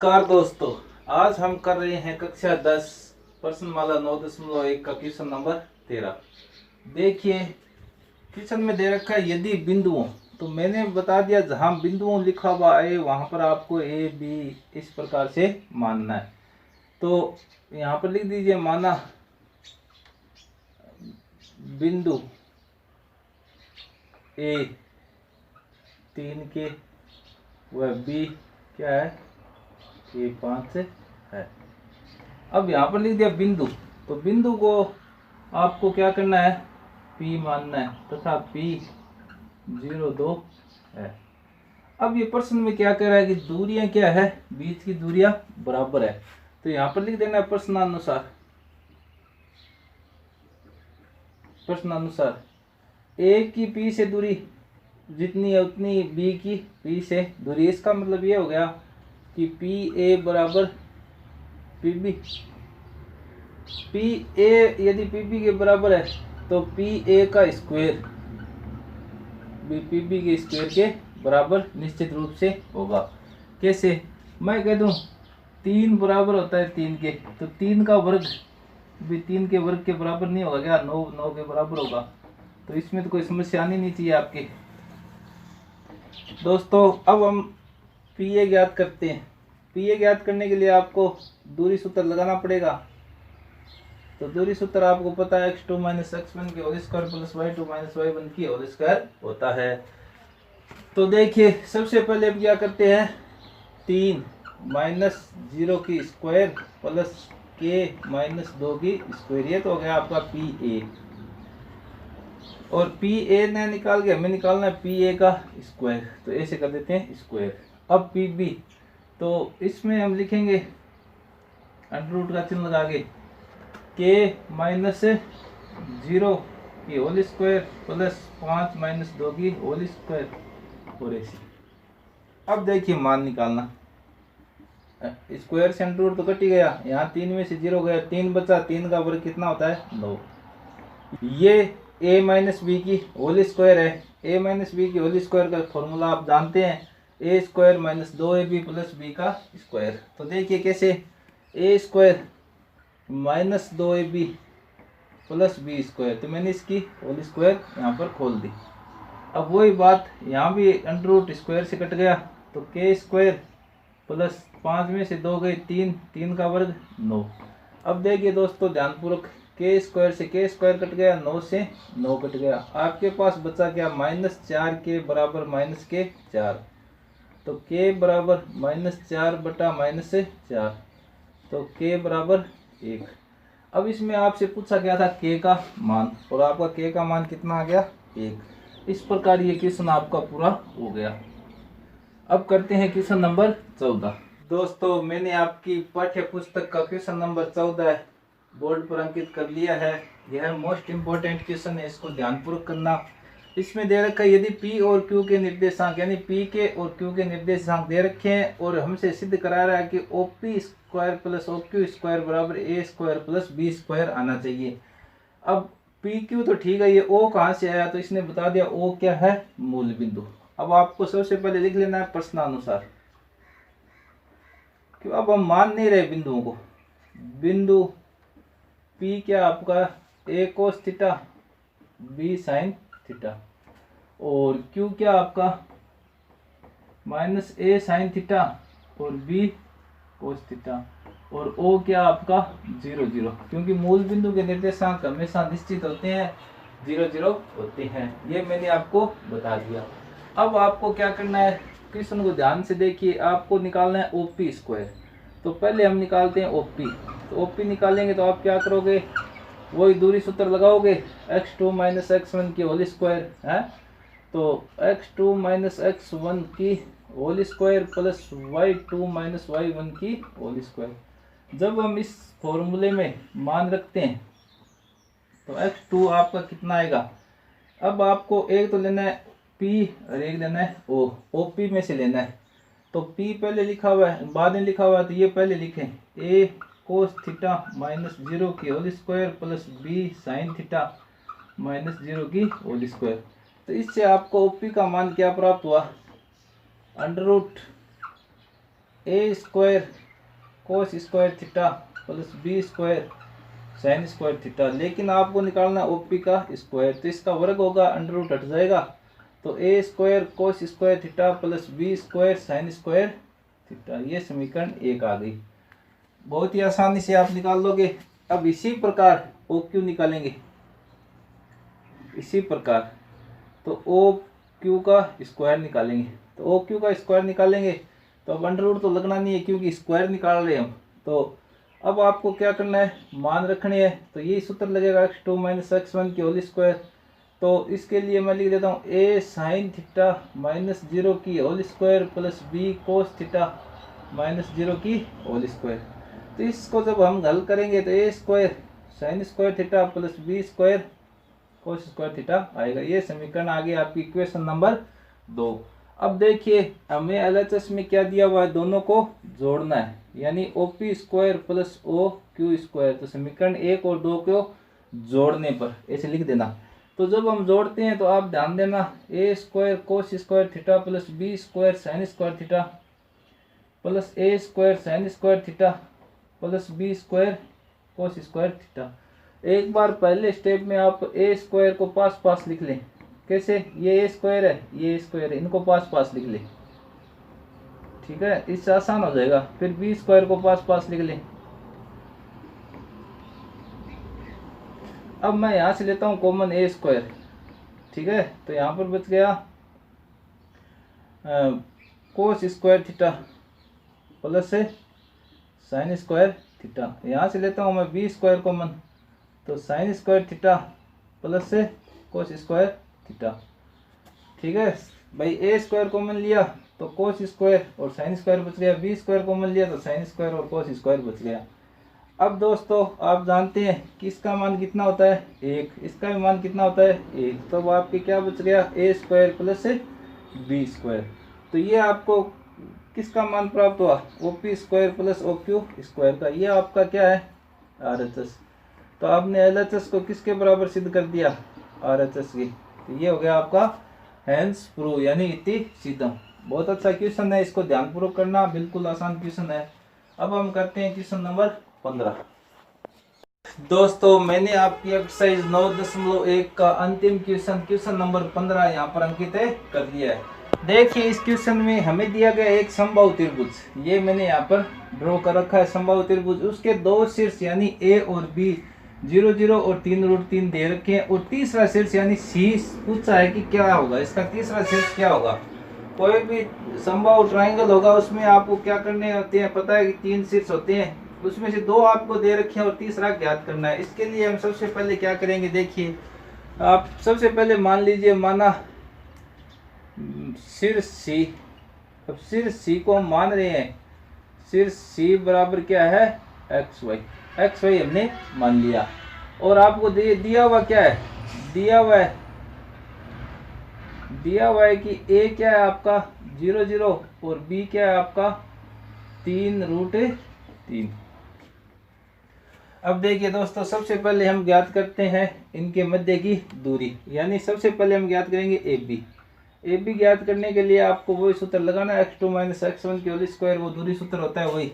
नमस्कार दोस्तों। आज हम कर रहे हैं कक्षा 10 प्रश्नमाला 9.1 का क्वेश्चन नंबर 13। देखिए क्वेश्चन में दे रखा है यदि बिंदुओं, तो मैंने बता दिया जहां बिंदुओं लिखा हुआ है वहां पर आपको ए बी इस प्रकार से मानना है। तो यहाँ पर लिख दीजिए माना बिंदु ए 3 के व बी क्या है ये 5 से है। अब यहाँ पर लिख दिया बिंदु, तो बिंदु को आपको क्या करना है P मानना है तथा P 0, 2 है। अब ये प्रश्न में क्या कह रहा है कि दूरियां क्या है, बीच की दूरियां बराबर है। तो यहाँ पर लिख देना है प्रश्नानुसार A की P से दूरी जितनी है उतनी B की P से दूरी। इसका मतलब ये हो गया कि पी ए बराबर पी बी। पी ए यदि पी बी के बराबर है तो पी ए का स्क्वायर भी पी बी के स्क्वायर के बराबर निश्चित रूप से होगा। कैसे, मैं कह दूं 3 बराबर होता है 3 के, तो 3 का वर्ग भी 3 के वर्ग के बराबर नहीं होगा क्या, 9 के बराबर होगा। तो इसमें तो कोई समस्या आनी नहीं चाहिए आपके दोस्तों। अब हम पी ए ज्ञात करते हैं। पी ए ज्ञात करने के लिए आपको दूरी सूत्र लगाना पड़ेगा। तो दूरी सूत्र आपको पता है x2 - x1 के whole square plus y2 - y1 की होल स्क्वायर होता है। तो देखिए सबसे पहले हम क्या करते हैं 3 - 0 की स्क्वायर प्लस k - 2 की स्क्वायर। ये तो हो गया आपका पी ए, और पी ए ने निकाल के हमें निकालना है पी ए का स्क्वायर, तो ऐसे कर देते हैं स्क्वायर। अब पी बी, तो इसमें हम लिखेंगे अंडर रूट का चिन्ह लगा के k - 0 की होल स्क्वायर प्लस 5 - 2 की होल स्क्वायर और ऐसे। अब देखिए मान निकालना, स्क्वायर से अंडर रूट तो कट ही गया, यहाँ 3 में से 0 गया, 3 बचा, 3 का वर्ग कितना होता है 9। ये a - b की होल स्क्वायर है। a - b की होल स्क्वायर का फॉर्मूला आप जानते हैं, a square - 2ab plus b का स्क्वायर। तो देखिए कैसे, a square - 2ab plus b square, तो मैंने इसकी होल स्क्वायर यहाँ पर खोल दी। अब वही बात यहाँ भी अंडर रूट स्क्वायर से कट गया, तो k स्क्वायर प्लस 5 में से 2 गए 3, 3 का वर्ग 9। अब देखिए दोस्तों ध्यानपूर्वक, के स्क्वायर से के स्क्वायर कट गया, 9 से 9 कट गया, आपके पास बचा क्या -4 के बराबर -4। तो के बराबर -4 बटा -4, तो के बराबर 1। अब इसमें आपसे पूछा गया था के का मान, और आपका के का मान कितना आ गया 1। इस प्रकार ये क्वेश्चन आपका पूरा हो गया। अब करते हैं क्वेश्चन नंबर 14। दोस्तों मैंने आपकी पाठ्य पुस्तक का क्वेश्चन नंबर 14 बोर्ड पर अंकित कर लिया है। यह मोस्ट इम्पोर्टेंट क्वेश्चन है, इसको ध्यानपूर्वक करना। इसमें दे रखा है यदि P और Q के निर्देशांक यानी P के और Q के निर्देशांक दे रखे हैं और हमसे सिद्ध करा रहा है कि OP square plus OQ square बराबर A square plus B square आना चाहिए। अब PQ तो ठीक है, ये O कहाँ से आया, तो इसने बता दिया O क्या है मूल बिंदु। अब आपको सबसे पहले लिख लेना है प्रश्नानुसार, क्यों अब हम मान नहीं रहे बिंदुओं को। बिंदु P क्या आपका A cos theta B sine theta, और Q क्या आपका -A साइन थीटा और B कोस थीटा, और O क्या आपका 0, 0, क्योंकि मूल बिंदु के निर्देशांक हमेशा निश्चित होते हैं, 0, 0 होते हैं। ये मैंने आपको बता दिया। अब आपको क्या करना है, क्वेश्चन को ध्यान से देखिए, आपको निकालना है OP स्क्वायर। तो पहले हम निकालते हैं OP। तो OP निकालेंगे तो आप क्या करोगे, वही दूरी सूत्र लगाओगे, x2 - x1 की होल स्क्वायर है, तो x2 - x1 की whole square plus y2 - y1 की होल स्क्वायर। जब हम इस फॉर्मूले में मान रखते हैं तो x2 आपका कितना आएगा। अब आपको एक तो लेना है P और एक लेना है O, OP में से लेना है। तो P पहले लिखा हुआ है, बाद में लिखा हुआ है, तो ये पहले लिखें A कोस थीटा -0 की whole square plus B sine theta -0 की होल स्क्वायर। तो इससे आपको OP का मान क्या प्राप्त हुआ, under root A square cos square theta plus B square sine square theta, लेकिन आपको निकालना ओपी का स्क्वायर, तो इसका वर्ग होगा, अंडर रूट हट जाएगा, तो A square cos square theta plus B square sine square theta. ये समीकरण 1 आ गई। बहुत ही आसानी से आप निकाल लोगे। अब इसी प्रकार ओ क्यू निकालेंगे, इसी प्रकार तो ओ क्यू का स्क्वायर निकालेंगे। तो ओ क्यू का स्क्वायर निकालेंगे तो अब अंडर रूट तो लगना नहीं है क्योंकि स्क्वायर निकाल रहे हैं हम। तो अब आपको क्या करना है, मान रखनी है, तो यही सूत्र लगेगा x2 माइनस x1 की होल स्क्वायर। तो इसके लिए मैं लिख देता हूँ a साइन थीटा माइनस 0 की whole square plus b cos theta minus 0 की होल स्क्वायर। तो इसको जब हम हल करेंगे तो a square sine square theta plus b square cos square theta आएगा। ये समीकरण आ गया आपकी इक्वेशन नंबर 2। अब देखिए हमें एलएचएस में क्या दिया हुआ है, दोनों को जोड़ना है, यानी OP square plus O Q square. तो समीकरण 1 और 2 को जोड़ने पर ऐसे लिख देना। तो जब हम जोड़ते हैं तो आप ध्यान देना, A square cos square theta plus B square sine square theta plus A square sine square theta plus B square cos square theta. एक बार पहले स्टेप में आप ए स्क्वायर को पास पास लिख लें। कैसे, ये ए स्क्वायर है, ये ए स्क्वायर है, इनको पास पास लिख लें, ठीक है, इससे आसान हो जाएगा। फिर बी स्क्वायर को पास पास लिख लें। अब मैं यहाँ से लेता हूँ कॉमन ए स्क्वायर, ठीक है, तो यहाँ पर बच गया कोस square theta plus sign square theta. यहाँ से लेता हूँ मैं बी स्क्वायर कॉमन, तो sign square theta plus cos square theta, ठीक है भाई। ए स्क्वायर कॉमन लिया तो कोस स्क्वायर और साइन स्क्वायर बच गया, बी स्क्वायर कॉमन लिया तो साइन स्क्वायर और कोस स्क्वायर बच गया। अब दोस्तों आप जानते हैं कि इसका मान कितना होता है 1, इसका भी मान कितना होता है 1, तो आपके क्या बच गया A square plus B square. तो ये आपको किसका मान प्राप्त हुआ, O P square plus O Q square का। ये आपका क्या है आर एच एस। तो आपने एल एच एस को किसके बराबर सिद्ध कर दिया, आर एच एस की। तो ये हो गया आपका हैंस प्रूव, यानी इति सिद्धम। बहुत अच्छा क्वेश्चन है, इसको ध्यानपूर्वक करना, बिल्कुल आसान क्वेश्चन है। अब हम करते हैं क्वेश्चन नंबर 15। दोस्तों मैंने आपकी एक्सरसाइज 9.1 का अंतिम क्वेश्चन नंबर 15 यहाँ पर अंकित कर दिया है। देखिए इस क्वेश्चन में हमें दिया गया एक समबाहु त्रिभुज, ये मैंने यहाँ पर ड्रॉ कर रखा है समबाहु त्रिभुज। उसके दो शीर्ष यानी ए और बी 0 0 और 3√3 दे रखे हैं, और तीसरा शीर्ष यानी सी पूछा है कि क्या होगा, इसका तीसरा शीर्ष क्या होगा। कोई भी समबाहु ट्राइंगल होगा उसमें आपको क्या करने होते हैं, पता है कि 3 शीर्ष होते हैं, उसमें से 2 आपको दे रखे हैं और तीसरा ज्ञात करना है। इसके लिए हम सबसे पहले क्या करेंगे, देखिए आप सबसे पहले मान लीजिए, माना शीर्ष सी। अब शीर्ष सी को हम मान रहे हैं, शीर्ष सी बराबर क्या है एक्स वाई हमने मान लिया। और आपको दिया हुआ क्या है, दिया हुआ है कि ए क्या है आपका 0 0 और बी क्या है आपका 3√3। अब देखिए दोस्तों सबसे पहले हम ज्ञात करते हैं इनके मध्य की दूरी, यानी सबसे पहले हम ज्ञात करेंगे ए बी ज्ञात करने के लिए आपको वही सूत्र लगाना है, x2 माइनस x1 की होल स्क्वायर, वो दूरी सूत्र होता है वही।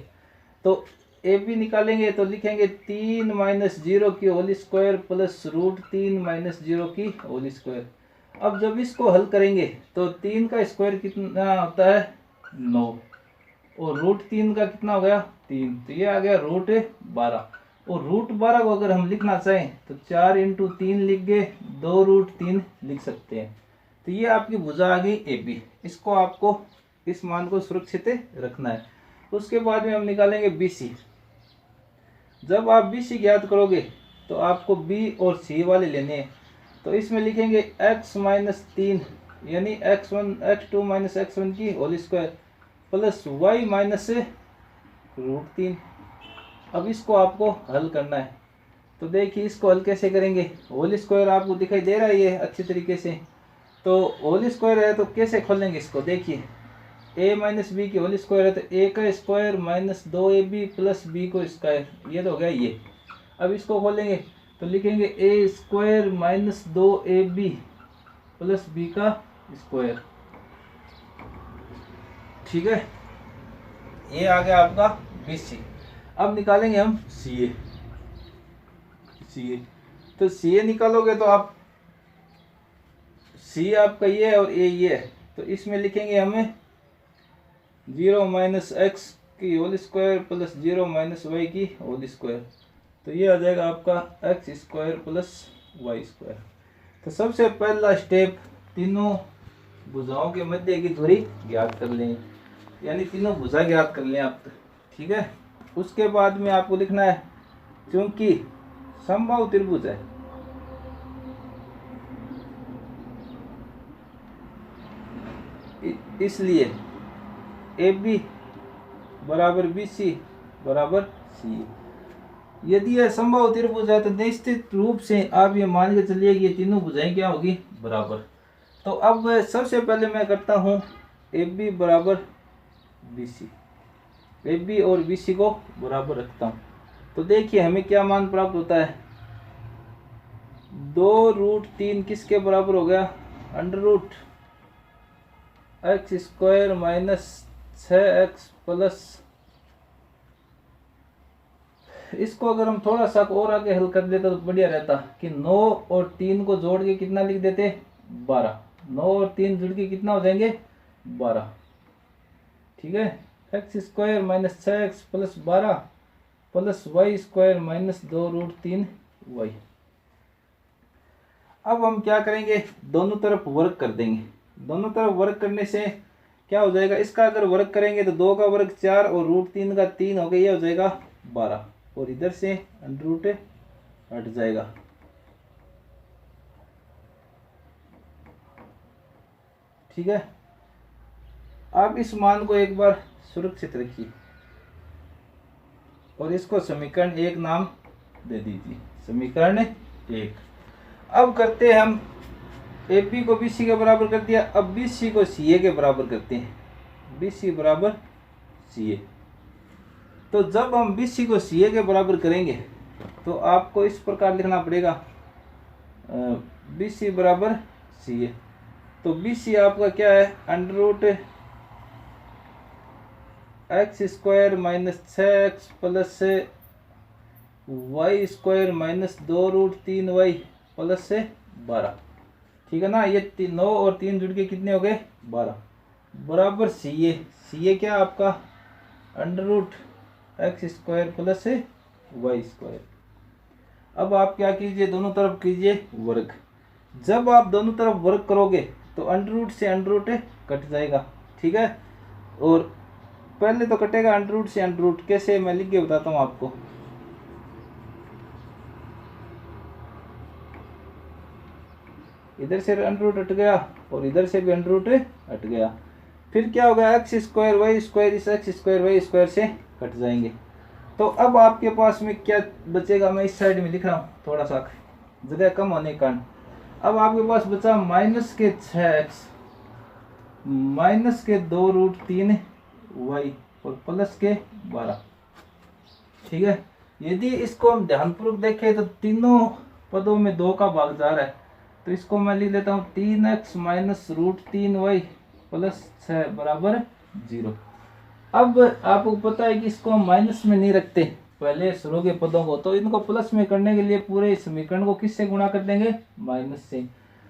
तो ए बी निकालेंगे तो लिखेंगे 3 माइनस 0 की होल स्क्वायर प्लस √3 माइनस 0 की होल स्क्वायर। अब जब इसको हल करेंगे तो 3 का स्क्वायर कितना होता है 9, और √3 का कितना हो गया 3, तो ये आ गया √12। और √12 को अगर हम लिखना चाहें तो 4 × 3 लिख गए, 2√3 लिख सकते हैं। तो ये आपकी भुजा आ गई ए बी। इसको आपको इस मान को सुरक्षित रखना है। उसके बाद में हम निकालेंगे बी सी। जब आप बी सी ज्ञात करोगे तो आपको बी और सी वाले लेने हैं, तो इसमें लिखेंगे x माइनस 3 यानी x2 माइनस x1 की whole square plus y minus √3। अब इसको आपको हल करना है। तो देखिए इसको हल कैसे करेंगे, होल स्क्वायर आपको दिखाई दे रहा है ये अच्छी तरीके से, तो होल स्क्वायर है तो कैसे खोलेंगे इसको, देखिए a माइनस बी की होल स्क्वायर है तो a का square minus 2ab plus b को स्क्वायर, ये तो हो गया ये। अब इसको खोलेंगे तो लिखेंगे a square minus 2ab plus b का स्क्वायर, ठीक है। ये आ गया आपका BC। अब निकालेंगे हम CA। तो CA निकालोगे तो आप C आपका ये है और A ये है, तो इसमें लिखेंगे हमें 0 माइनस एक्स की whole square plus 0 minus y की होल स्क्वायर। तो ये आ जाएगा आपका x square plus y square. तो सबसे पहला स्टेप तीनों भुजाओं के मध्य की दूरी ज्ञात कर लें, यानी तीनों भुजा ज्ञात कर लें आप। ठीक है, उसके बाद में आपको लिखना है, क्योंकि समबाहु त्रिभुज है इसलिए AB बराबर BC बराबर CA। यदि यह समबाहु त्रिभुज है तो निश्चित रूप से आप ये मान के चलिए कि ये तीनों भुजाएं क्या होगी, बराबर। तो अब सबसे पहले मैं करता हूँ AB बराबर BC, AB और BC को बराबर रखता हूँ। तो देखिए हमें क्या मान प्राप्त होता है, 2√3 किसके बराबर हो गया, under root x square minus 6x plus, इसको अगर हम थोड़ा सा और आगे हल कर देते तो बढ़िया रहता कि 9 और 3 को जोड़ के कितना लिख देते, 12। 9 और 3 जुड़ के कितना हो जाएंगे, 12। ठीक है, x square minus 6x plus 12 plus y square minus 2√3y। अब हम क्या करेंगे, दोनों तरफ वर्ग कर देंगे। दोनों तरफ वर्ग करने से क्या हो जाएगा, इसका अगर वर्ग करेंगे तो 2 का वर्ग 4 और √3 का 3 हो गया, ये हो जाएगा 12 और इधर से अंडर रूट हट जाएगा। ठीक है, आप इस मान को एक बार सुरक्षित रखिए और इसको समीकरण 1 नाम दे दीजिए, समीकरण 1। अब करते हैं हम AB को BC के बराबर कर दिया, अब BC को CA के बराबर करते हैं, BC बराबर CA। तो जब हम BC को CA के बराबर करेंगे तो आपको इस प्रकार लिखना पड़ेगा, BC बराबर CA। तो BC आपका क्या है, under root x square minus 6x plus y square minus 2√3y plus 12। ठीक है ना, ये 9 और 3 जुड़ के कितने हो गए, 12 बराबर CA। CA क्या आपका, under root x square plus y square. अब आप क्या कीजिए, दोनों तरफ कीजिए वर्ग। जब आप दोनों तरफ वर्ग करोगे तो अंडर रूट से अंडर रूट कट जाएगा। ठीक है, और पहले तो कटेगा अंडर रूट से अंडर रूट, कैसे मैं लिख के बताता हूँ आपको। इधर से अंडर रूट हट गया और इधर से भी अंडर रूट हट गया, फिर क्या होगा, एक्स स्क्वायर वाई स्क्वायर इस एक्स स्क्वायर वाई स्क्वायर से कट जाएंगे। तो अब आपके पास में क्या बचेगा, मैं इस साइड में लिख रहा हूँ थोड़ा सा जगह कम होने के कारण। अब आपके पास बचा माइनस के 6x माइनस के 2√3y और प्लस के 12। ठीक है, यदि इसको हम ध्यानपूर्वक देखें तो तीनों पदों में 2 का भाग जा रहा है, तो इसको मैं लिख लेता हूँ 3x माइनस √3y प्लस 6 बराबर 0। अब आपको पता है कि इसको हम माइनस में नहीं रखते पहले शुरू के पदों को, तो इनको प्लस में करने के लिए पूरे समीकरण को किससे गुणा कर देंगे, माइनस से।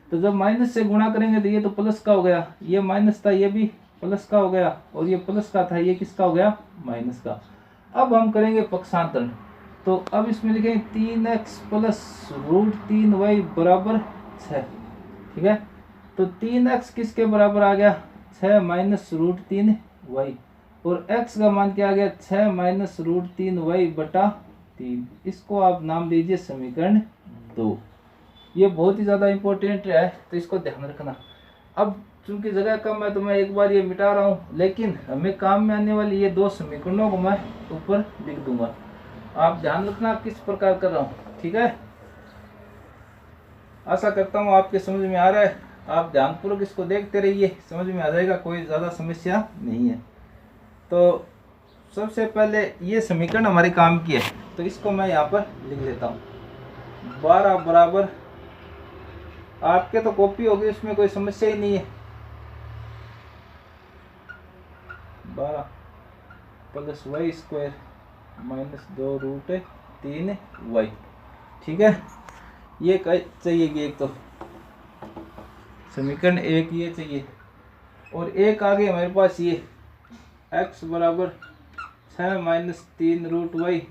तो जब माइनस से गुणा करेंगे तो ये तो प्लस का हो गया, ये माइनस था ये भी प्लस का हो गया, और ये प्लस का था ये किसका हो गया, माइनस का। अब हम करेंगे पक्षांतरण, तो अब इसमें लिखेंगे 3x प्लस √3y बराबर 6। ठीक है, तो 3x किसके बराबर आ गया, 6 माइनस √3y, और x का मान क्या आ गया, 6 माइनस √3y बटा 3। इसको आप नाम दीजिए समीकरण 2। ये बहुत ही ज़्यादा इम्पोर्टेंट है, तो इसको ध्यान रखना। अब चूंकि जगह कम है तो मैं एक बार ये मिटा रहा हूँ, लेकिन हमें काम में आने वाली ये 2 समीकरणों को मैं ऊपर लिख दूंगा। आप ध्यान रखना किस प्रकार कर रहा हूँ। ठीक है, आशा करता हूँ आपके समझ में आ रहा है। आप ध्यानपूर्वक इसको देखते रहिए, समझ में आ जाएगा, कोई ज़्यादा समस्या नहीं है। तो सबसे पहले ये समीकरण हमारे काम की है, तो इसको मैं यहाँ पर लिख लेता हूँ। 12 बराबर, आपके तो कॉपी होगी उसमें कोई समस्या ही नहीं है। 12 plus y square minus 2 root 3 y. ठीक है, ये चाहिए कि एक तो समीकरण एक ये चाहिए, और एक आगे हमारे पास ये x बराबर 6 माइनस 3 रूट वाई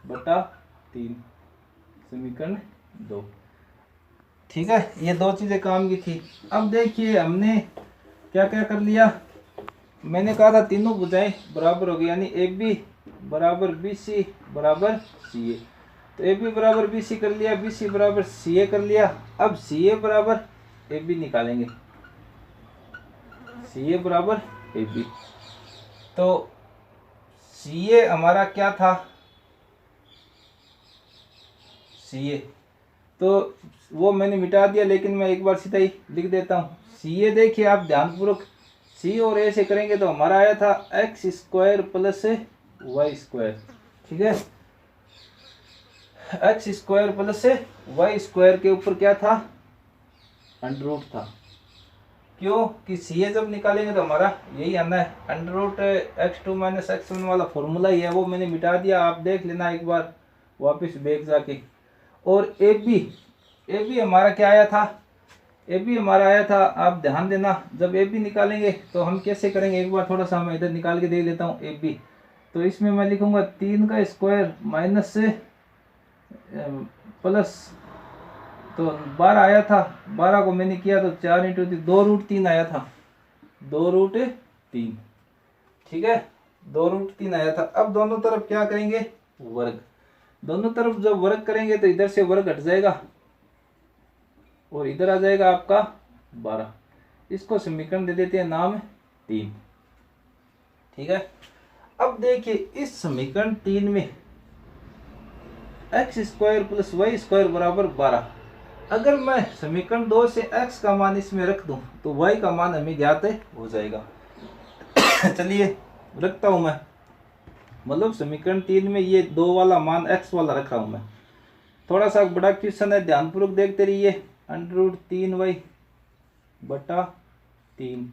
बटा 3, समीकरण 2। ठीक है, ये दो चीज़ें काम की थी। अब देखिए हमने क्या क्या कर लिया। मैंने कहा था तीनों भुजाएं बराबर हो गई, यानी ए बी बराबर बी सी बराबर सी ए। तो ए बी बराबर बी सी कर लिया, बी सी बराबर सी ए कर लिया। अब सी ए बराबर ए बी निकालेंगे, सी ए बराबर ए बी। तो सी ए हमारा क्या था, सी ए तो वो मैंने मिटा दिया, लेकिन मैं एक बार सीधा ही लिख देता हूँ। सी ए देखिए आप ध्यानपूर्वक, सी और ए से करेंगे तो हमारा आया था x square plus y square. ठीक है, x square plus y square के ऊपर क्या था, अंडर रूट था। क्यों कि सी ए जब निकालेंगे तो हमारा यही आना है, under root x2 minus x1 वाला फॉर्मूला ही है, वो मैंने मिटा दिया, आप देख लेना एक बार वापस बैक जाके। और ए बी हमारा क्या आया था, ए बी हमारा आया था, आप ध्यान देना जब ए बी निकालेंगे तो हम कैसे करेंगे, एक बार थोड़ा सा मैं इधर निकाल के दे लेता हूँ ए बी। तो इसमें मैं लिखूंगा 3 का स्क्वायर माइनस से प्लस, तो 12 आया था, 12 को मैंने किया तो 4 इंटू 2 रूट 3 आया था, 2 रूट 3। ठीक है, 2 रूट 3 आया था। अब दोनों तरफ क्या करेंगे, वर्ग। दोनों तरफ जब वर्ग करेंगे तो इधर से वर्ग हट जाएगा और इधर आ जाएगा आपका 12। इसको समीकरण दे देते हैं नाम 3। ठीक है, अब देखिए इस समीकरण 3 में x square plus y square बराबर 12। अगर मैं समीकरण 2 से x का मान इसमें रख दूं तो y का मान हमें ज्ञात हो जाएगा। चलिए रखता हूं मैं, मतलब समीकरण 3 में ये 2 वाला मान x वाला रख रहा हूं मैं। थोड़ा सा बड़ा क्वेश्चन है, ध्यानपूर्वक देखते रहिए। अंडर रूट 3y बटा 3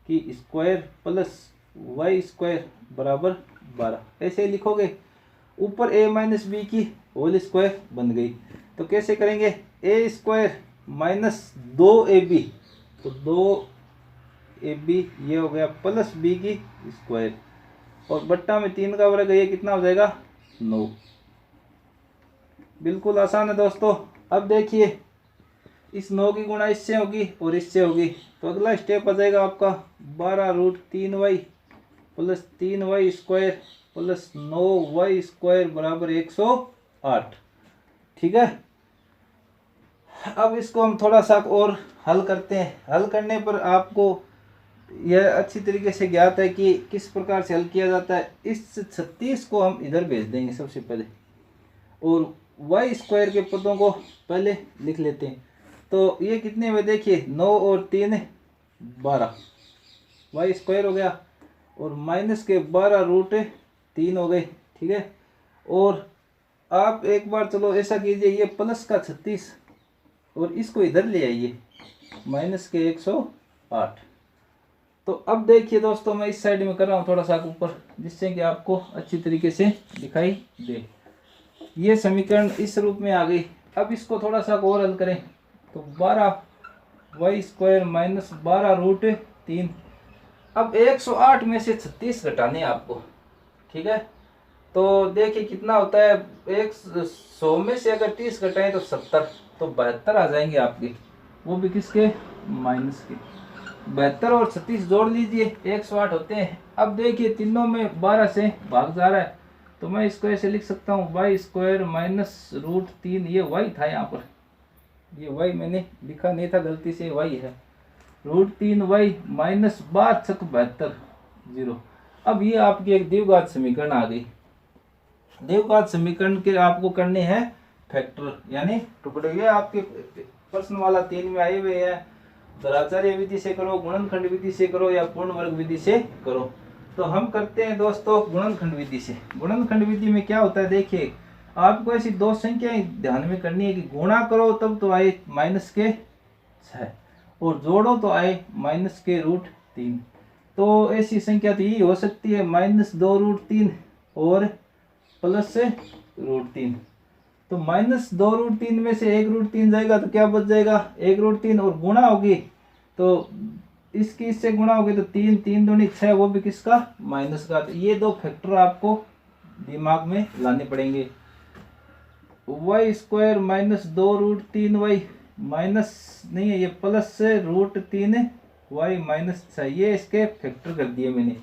की स्क्वायर प्लस वाई स्क्वायर बराबर 12, ऐसे ही लिखोगे। ऊपर a माइनस बी की होल स्क्वायर बन गई, तो कैसे करेंगे, ए स्क्वायर माइनस 2ab, तो 2ab ये हो गया प्लस बी की स्क्वायर, और बट्टा में 3 का वर्ग, ये कितना हो जाएगा 9। बिल्कुल आसान है दोस्तों। अब देखिए इस 9 की गुणा इससे होगी और इससे होगी, तो अगला स्टेप आ जाएगा आपका 12 root 3y plus 3y square plus 9y square बराबर 108। ठीक है, अब इसको हम थोड़ा सा और हल करते हैं। हल करने पर आपको यह अच्छी तरीके से ज्ञात है कि किस प्रकार से हल किया जाता है। इस 36 को हम इधर भेज देंगे सबसे पहले, और वाई स्क्वायर के पदों को पहले लिख लेते हैं। तो ये कितने हुए देखिए, 9 और 3 12, वाई स्क्वायर हो गया, और माइनस के 12 रूट 3 हो गए। ठीक है, और आप एक बार चलो ऐसा कीजिए, ये प्लस का 36 और इसको इधर ले आइए, माइनस के 108। तो अब देखिए दोस्तों, मैं इस साइड में कर रहा हूँ थोड़ा सा ऊपर, जिससे कि आपको अच्छी तरीके से दिखाई दे। ये समीकरण इस रूप में आ गई। अब इसको थोड़ा सा और हल करें तो 12 वाई स्क्वायर माइनस 12 रूट 3। अब 108 में से 36 घटाने आपको। ठीक है, तो देखिए कितना होता है, 100 में से अगर 30 घटाएं तो 70, तो 72 आ जाएंगे आपके, वो भी किसके, माइनस के। 72 और 36 जोड़ लीजिए, 108 होते हैं। अब देखिए तीनों में 12 से भाग जा रहा है, तो मैं इसको ऐसे लिख सकता हूँ वाई स्क्वायर माइनस रूट 3, ये वाई था यहाँ पर, ये वाई मैंने लिखा नहीं था, गलती से वाई है, रूट 3 वाई माइनस 72 0। अब ये आपकी एक द्विघात समीकरण आ गई। द्विघात समीकरण के आपको करने हैं फैक्टर, यानी टुकड़े। ये आपके प्रश्न वाला 3 में आए हुए हैं, द्विघाचार्य विधि से करो, गुणनखंड विधि से करो, या पूर्ण वर्ग विधि से करो। तो हम करते हैं दोस्तों गुणनखंड विधि से। गुणनखंड विधि में क्या होता है, देखिए आपको ऐसी दो संख्याएं ध्यान में करनी है कि गुणा करो तब तो आए माइनस के 6 और जोड़ो तो आए माइनस के रूट 3। तो ऐसी संख्या तो यही हो सकती है -2√3 और +√3। तो -2√3 में से 1√3 जाएगा तो क्या बच जाएगा 1√3 और गुणा होगी तो इसकी इससे गुणा होगी तो 3 3 दूनी 6, वो भी किसका माइनस का। तो ये दो फैक्टर आपको दिमाग में लाने पड़ेंगे। y² -2√3y माइनस नहीं है, ये +√3y -6, ये इसके फैक्टर कर दिए मैंने।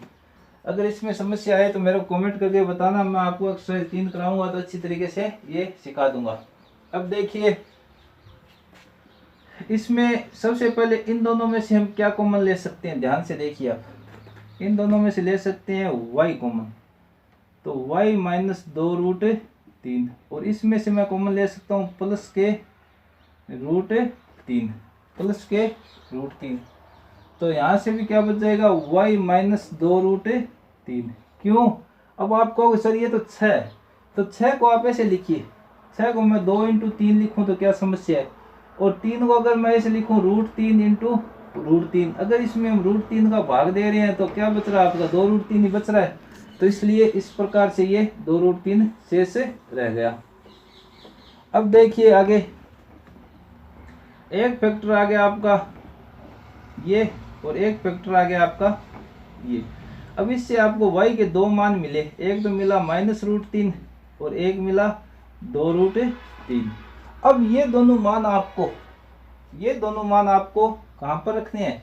अगर इसमें समस्या है तो मेरे को कमेंट करके बताना, मैं आपको एक्सरसाइज 3 कराऊंगा तो अच्छी तरीके से ये सिखा दूंगा। अब देखिए इसमें सबसे पहले इन दोनों में से हम क्या कॉमन ले सकते हैं, ध्यान से देखिए आप। इन दोनों में से ले सकते हैं y कॉमन, तो y -2√3 और इसमें से मैं कॉमन ले सकता हूँ +√3 तो यहाँ से भी क्या बच जाएगा y -2√3। क्यों? अब आप कहोगे सर ये तो 6, तो 6 को आप ऐसे लिखिए, 6 को मैं 2 × 3 लिखूँ तो क्या समस्या है, और 3 को अगर मैं ऐसे लिखूँ √3 × √3, अगर इसमें हम √3 का भाग दे रहे हैं तो क्या बच रहा है आपका 2√3 ही बच रहा है। तो इसलिए इस प्रकार से ये 2√3 शेष रह गया। अब देखिए आगे एक फैक्टर आ गया आपका ये और एक फैक्टर आ गया आपका ये। अब इससे आपको y के दो मान मिले, एक तो मिला -√3 और एक मिला 2√3। अब ये दोनों मान आपको कहाँ पर रखने हैं,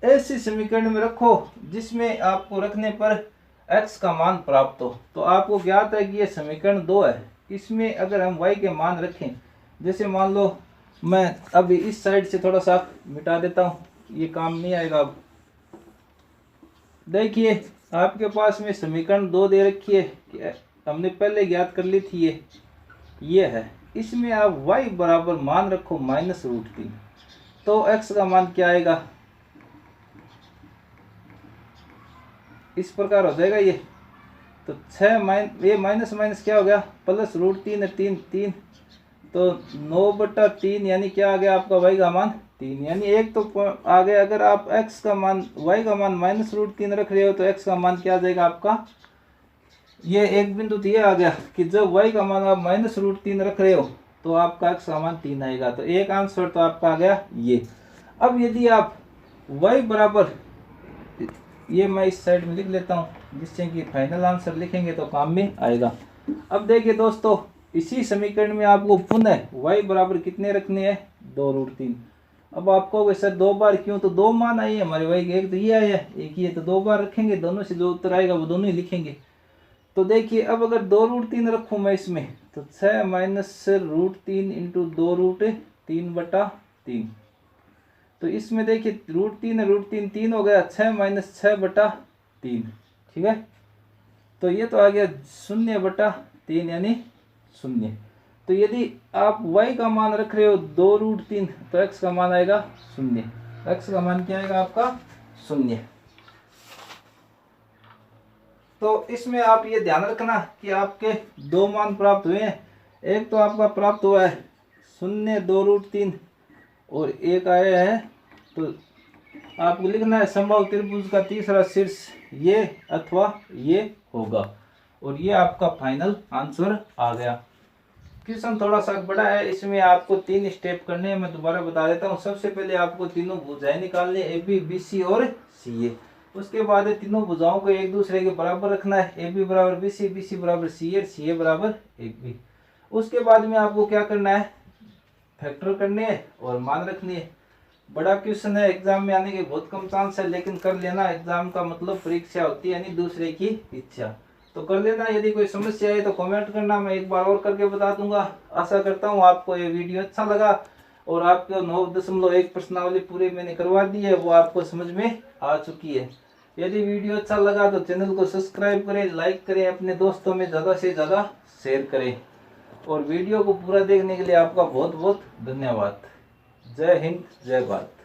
ऐसे समीकरण में रखो जिसमें आपको रखने पर x का मान प्राप्त हो। तो आपको ज्ञात है कि ये समीकरण 2 है, इसमें अगर हम y के मान रखें, जैसे मान लो मैं अभी इस साइड से थोड़ा सा मिटा देता हूँ, ये काम नहीं आएगा। अब देखिए आपके पास में समीकरण 2 दे रखी है कि हमने पहले ज्ञात कर ली थी, ये है। इसमें आप y बराबर मान रखो -√3, तो x का मान क्या आएगा, इस प्रकार हो जाएगा ये। तो 6 ये माइनस माइनस क्या हो गया +√3 3 3, तो 9/3 यानी क्या आ गया आपका y का मान 3, यानी एक तो आ गया। अगर आप x का मान y का मान -√3 रख रहे हो तो x का मान क्या आ जाएगा आपका, ये एक बिंदु तो ये आ गया कि जब y का मान आप -√3 रख रहे हो तो आपका x का मान 3 आएगा। तो एक आंसर तो आपका आ गया ये। अब यदि आप y बराबर, ये मैं इस साइड में लिख लेता हूँ जिससे कि फाइनल आंसर लिखेंगे तो काम में आएगा। अब देखिए दोस्तों इसी समीकरण में आपको पुनः y बराबर कितने रखने हैं 2√3। अब आपको सर 2 बार क्यों, तो 2 मान आए हैं हमारे y के, एक तो ये आया एक ये, तो 2 बार रखेंगे, दोनों से जो उत्तर आएगा वो दोनों ही लिखेंगे। तो देखिए अब अगर 2√3 रखूँ मैं इसमें तो 6 -√3 × 2√3/3, तो इसमें देखिए √3 3 हो गया, 6 - 6/3, ठीक है। तो ये तो आ गया 0/3 यानी 0। तो यदि आप y का मान रख रहे हो 2√3 तो x का मान आएगा 0, x का मान क्या आएगा आपका 0। तो इसमें आप ये ध्यान रखना कि आपके दो मान प्राप्त हुए हैं, एक तो आपका प्राप्त हुआ है 0 2√3 और एक आया है, तो आपको लिखना है समबाहु त्रिभुज का तीसरा शीर्ष ये अथवा ये होगा, और ये आपका फाइनल आंसर आ गया। क्वेश्चन थोड़ा सा बड़ा है, इसमें आपको 3 स्टेप करने हैं, मैं दोबारा बता देता हूँ। सबसे पहले आपको तीनों भुजाएं निकालनी है, AB BC और CA। उसके बाद तीनों भुजाओं को एक दूसरे के बराबर रखना है, AB बराबर BC, BC बराबर CA, CA बराबर AB। उसके बाद में आपको क्या करना है, फैक्टर करने हैं और मान रखनी है। बड़ा क्वेश्चन है, एग्जाम में आने के बहुत कम चांस है, लेकिन कर लेना। एग्जाम का मतलब परीक्षा होती है यानी दूसरे की इच्छा, तो कर लेना। यदि कोई समस्या है तो कमेंट करना, मैं एक बार और करके बता दूंगा। आशा करता हूँ आपको ये वीडियो अच्छा लगा और आपको 9.1 प्रश्नावली पूरे मैंने करवा दी है, वो आपको समझ में आ चुकी है। यदि वीडियो अच्छा लगा तो चैनल को सब्सक्राइब करें, लाइक करें, अपने दोस्तों में ज़्यादा से ज़्यादा शेयर करें, और वीडियो को पूरा देखने के लिए आपका बहुत बहुत धन्यवाद। जय हिंद, जय भारत।